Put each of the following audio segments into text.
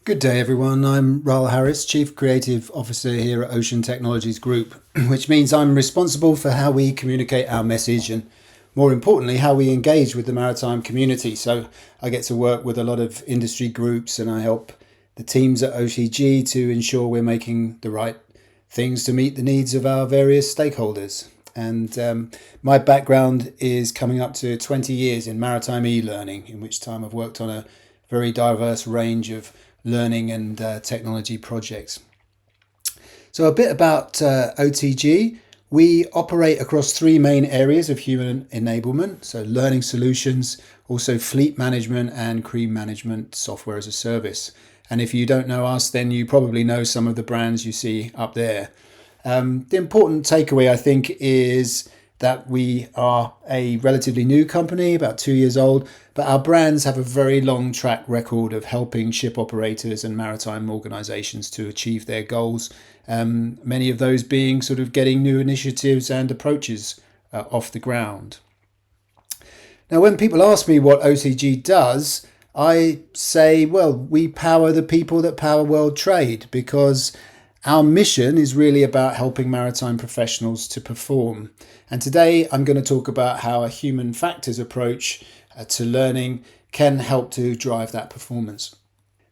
Good day, everyone. I'm Raal Harris, Chief Creative Officer here at Ocean Technologies Group, which means I'm responsible for how we communicate our message and, more importantly, how we engage with the maritime community. So I get to work with a lot of industry groups and I help the teams at OTG to ensure we're making the right things to meet the needs of our various stakeholders. And my background is coming up to 20 years in maritime e-learning, in which time I've worked on a very diverse range of learning and technology projects. So a bit about OTG. We operate across three main areas of human enablement. So learning solutions, also fleet management and crew management software as a service. And if you don't know us, then you probably know some of the brands you see up there. The important takeaway, I think, is that we are a relatively new company, about 2 years old, but our brands have a very long track record of helping ship operators and maritime organisations to achieve their goals, many of those being sort of getting new initiatives and approaches off the ground. Now, when people ask me what OTG does, I say, well, we power the people that power world trade, because our mission is really about helping maritime professionals to perform. And today I'm going to talk about how a human factors approach to learning can help to drive that performance.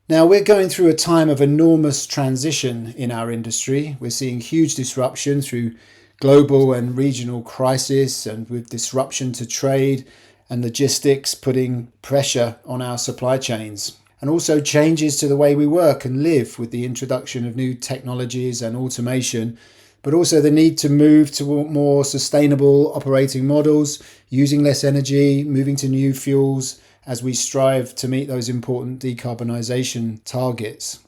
Now, we're going through a time of enormous transition in our industry. We're seeing huge disruption through global and regional crisis, and with disruption to trade and logistics putting pressure on our supply chains. And also changes to the way we work and live with the introduction of new technologies and automation, but also the need to move to more sustainable operating models, using less energy, moving to new fuels as we strive to meet those important decarbonisation targets.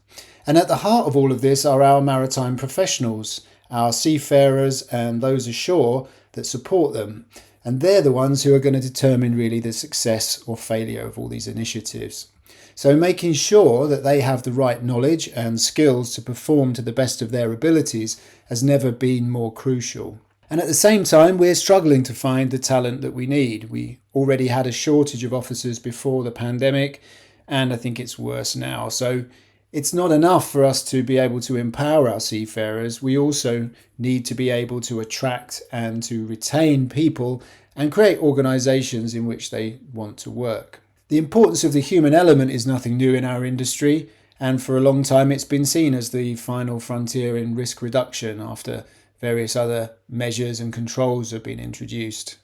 And at the heart of all of this are our maritime professionals, our seafarers and those ashore that support them. And they're the ones who are going to determine really the success or failure of all these initiatives. So making sure that they have the right knowledge and skills to perform to the best of their abilities has never been more crucial. And at the same time, we're struggling to find the talent that we need. We already had a shortage of officers before the pandemic, and I think it's worse now. So it's not enough for us to be able to empower our seafarers. We also need to be able to attract and to retain people and create organisations in which they want to work. The importance of the human element is nothing new in our industry, and for a long time it's been seen as the final frontier in risk reduction after various other measures and controls have been introduced.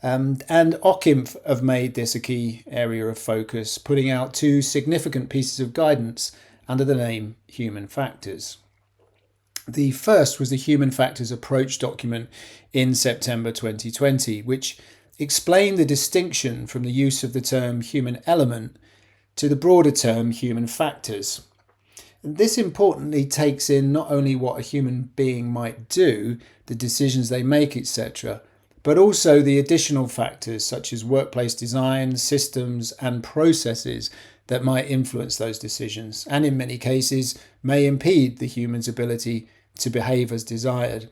And OCIMF have made this a key area of focus, putting out two significant pieces of guidance under the name Human Factors. The first was the Human Factors Approach document in September 2020, which explain the distinction from the use of the term human element to the broader term human factors. And this importantly takes in not only what a human being might do, the decisions they make, etc., but also the additional factors such as workplace design, systems and processes that might influence those decisions, and in many cases may impede the human's ability to behave as desired.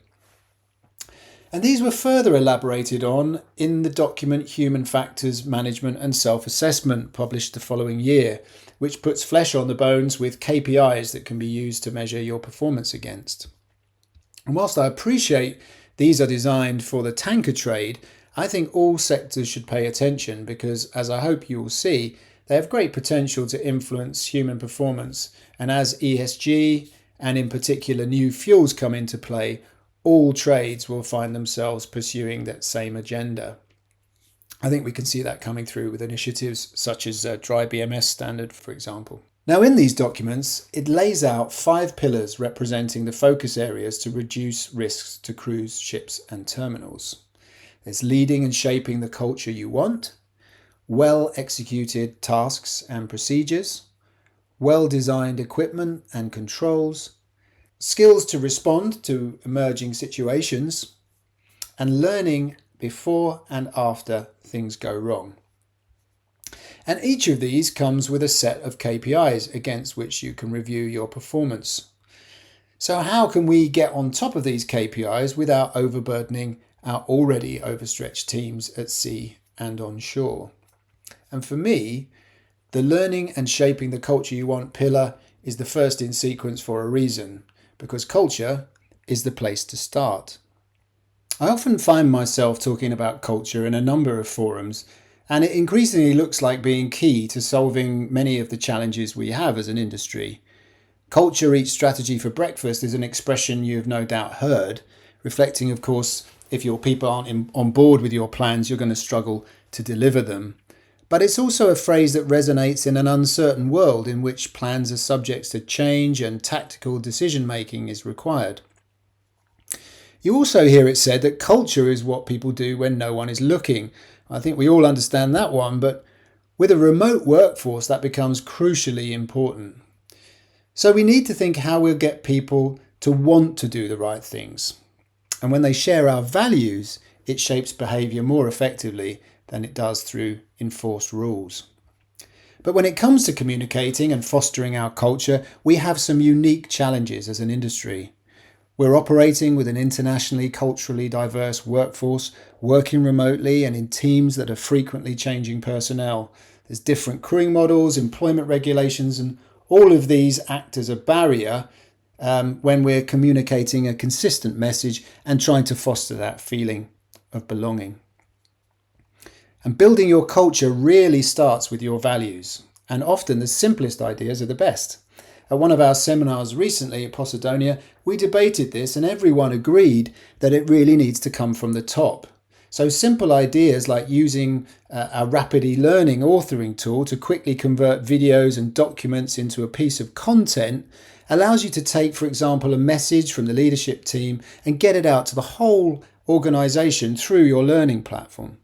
And these were further elaborated on in the document Human Factors Management and Self-Assessment, published the following year, which puts flesh on the bones with KPIs that can be used to measure your performance against. And whilst I appreciate these are designed for the tanker trade, I think all sectors should pay attention because, as I hope you will see, they have great potential to influence human performance. And as ESG and in particular new fuels come into play, all trades will find themselves pursuing that same agenda. I think we can see that coming through with initiatives such as Dry BMS standard, for example. Now, in these documents, it lays out 5 pillars representing the focus areas to reduce risks to cruise ships and terminals. There's leading and shaping the culture you want, well-executed tasks and procedures, well-designed equipment and controls, skills to respond to emerging situations, and learning before and after things go wrong. And each of these comes with a set of KPIs against which you can review your performance. So how can we get on top of these KPIs without overburdening our already overstretched teams at sea and on shore? And for me, the learning and shaping the culture you want pillar is the first in sequence for a reason, because culture is the place to start. I often find myself talking about culture in a number of forums, and it increasingly looks like being key to solving many of the challenges we have as an industry. Culture eats strategy for breakfast is an expression you have no doubt heard, reflecting, of course, if your people aren't on board with your plans, you're going to struggle to deliver them. But it's also a phrase that resonates in an uncertain world in which plans are subject to change and tactical decision making is required. You also hear it said that culture is what people do when no one is looking. I think we all understand that one, but with a remote workforce, that becomes crucially important. So we need to think how we'll get people to want to do the right things. And when they share our values, it shapes behaviour more effectively than it does through enforced rules. But when it comes to communicating and fostering our culture, we have some unique challenges as an industry. We're operating with an internationally, culturally diverse workforce, working remotely and in teams that are frequently changing personnel. There's different crewing models, employment regulations, and all of these act as a barrier when we're communicating a consistent message and trying to foster that feeling of belonging. And building your culture really starts with your values, and often the simplest ideas are the best. At one of our seminars recently at Posidonia, we debated this and everyone agreed that it really needs to come from the top. So simple ideas like using a rapid e-learning authoring tool to quickly convert videos and documents into a piece of content allows you to take, for example, a message from the leadership team and get it out to the whole organisation through your learning platform.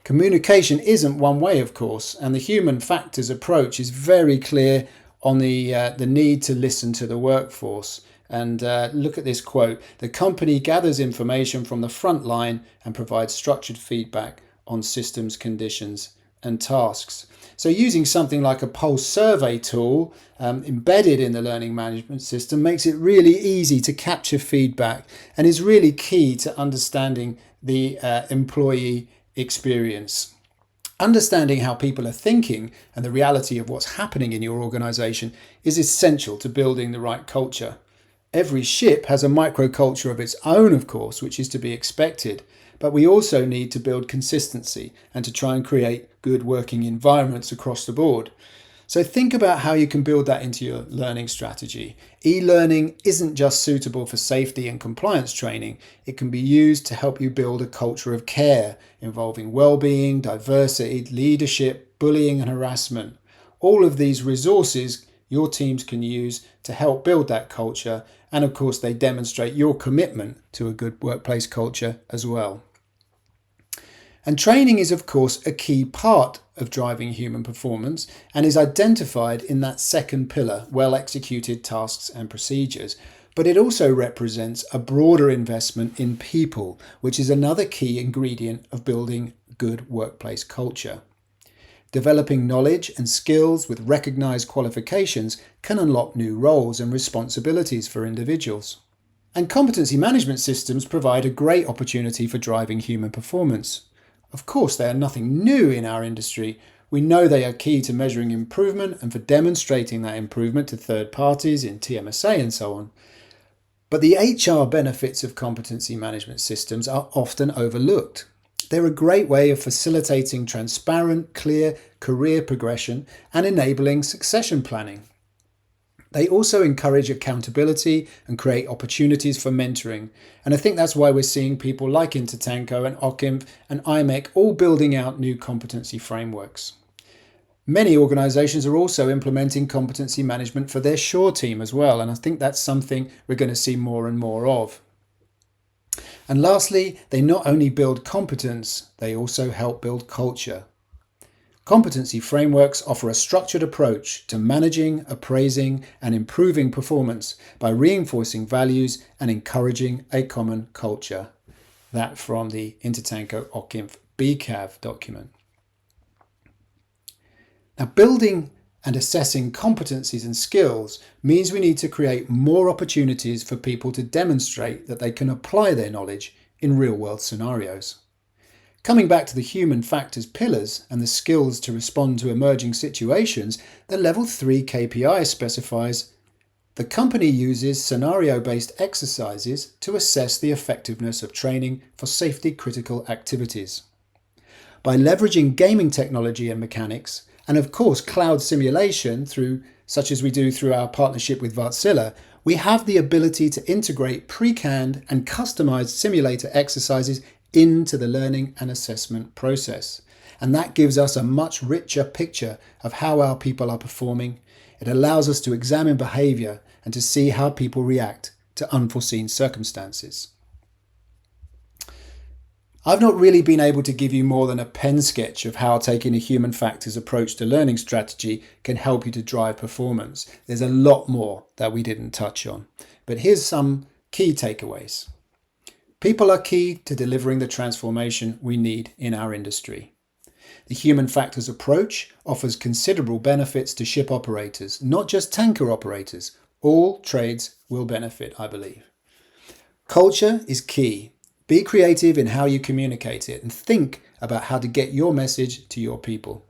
Communication isn't one way, of course, and the human factors approach is very clear on the need to listen to the workforce. And look at this quote: "The company gathers information from the front line and provides structured feedback on systems, conditions and tasks." So using something like a pulse survey tool embedded in the learning management system makes it really easy to capture feedback and is really key to understanding the employee experience. Understanding how people are thinking and the reality of what's happening in your organisation is essential to building the right culture. Every ship has a microculture of its own, of course, which is to be expected, but we also need to build consistency and to try and create good working environments across the board. So think about how you can build that into your learning strategy. E-learning isn't just suitable for safety and compliance training. It can be used to help you build a culture of care involving well-being, diversity, leadership, bullying and harassment. All of these resources your teams can use to help build that culture, and of course they demonstrate your commitment to a good workplace culture as well. And training is of course a key part of driving human performance and is identified in that second pillar, well executed tasks and procedures. But it also represents a broader investment in people, which is another key ingredient of building good workplace culture. Developing knowledge and skills with recognised qualifications can unlock new roles and responsibilities for individuals. And competency management systems provide a great opportunity for driving human performance. Of course, they are nothing new in our industry. We know they are key to measuring improvement and for demonstrating that improvement to third parties in TMSA and so on. But the HR benefits of competency management systems are often overlooked. They're a great way of facilitating transparent, clear career progression and enabling succession planning. They also encourage accountability and create opportunities for mentoring. And I think that's why we're seeing people like Intertanko and OCIMF and IMEC all building out new competency frameworks. Many organisations are also implementing competency management for their shore team as well, and I think that's something we're going to see more and more of. And lastly, they not only build competence, they also help build culture. Competency frameworks offer a structured approach to managing, appraising and improving performance by reinforcing values and encouraging a common culture. That from the Intertanko OCIMF BCAV document. Now, building and assessing competencies and skills means we need to create more opportunities for people to demonstrate that they can apply their knowledge in real-world scenarios. Coming back to the human factors pillars and the skills to respond to emerging situations, the Level 3 KPI specifies the company uses scenario-based exercises to assess the effectiveness of training for safety-critical activities. By leveraging gaming technology and mechanics, and of course cloud simulation such as we do through our partnership with Wärtsilä, we have the ability to integrate pre-canned and customized simulator exercises into the learning and assessment process. And that gives us a much richer picture of how our people are performing. It allows us to examine behaviour and to see how people react to unforeseen circumstances. I've not really been able to give you more than a pen sketch of how taking a human factors approach to learning strategy can help you to drive performance. There's a lot more that we didn't touch on, but here's some key takeaways. People are key to delivering the transformation we need in our industry. The human factors approach offers considerable benefits to ship operators, not just tanker operators. All trades will benefit, I believe. Culture is key. Be creative in how you communicate it and think about how to get your message to your people.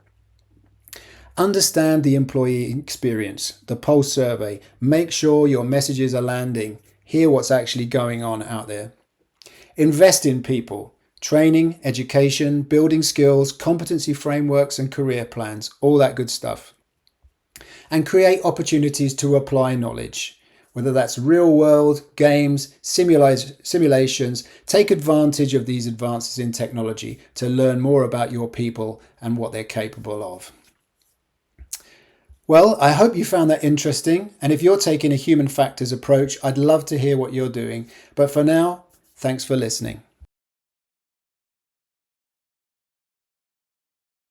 Understand the employee experience, the pulse survey. Make sure your messages are landing. Hear what's actually going on out there. Invest in people. Training, education, building skills, competency frameworks and career plans, all that good stuff. And create opportunities to apply knowledge. Whether that's real world, games, simulations, take advantage of these advances in technology to learn more about your people and what they're capable of. Well, I hope you found that interesting. And if you're taking a human factors approach, I'd love to hear what you're doing. But for now, thanks for listening.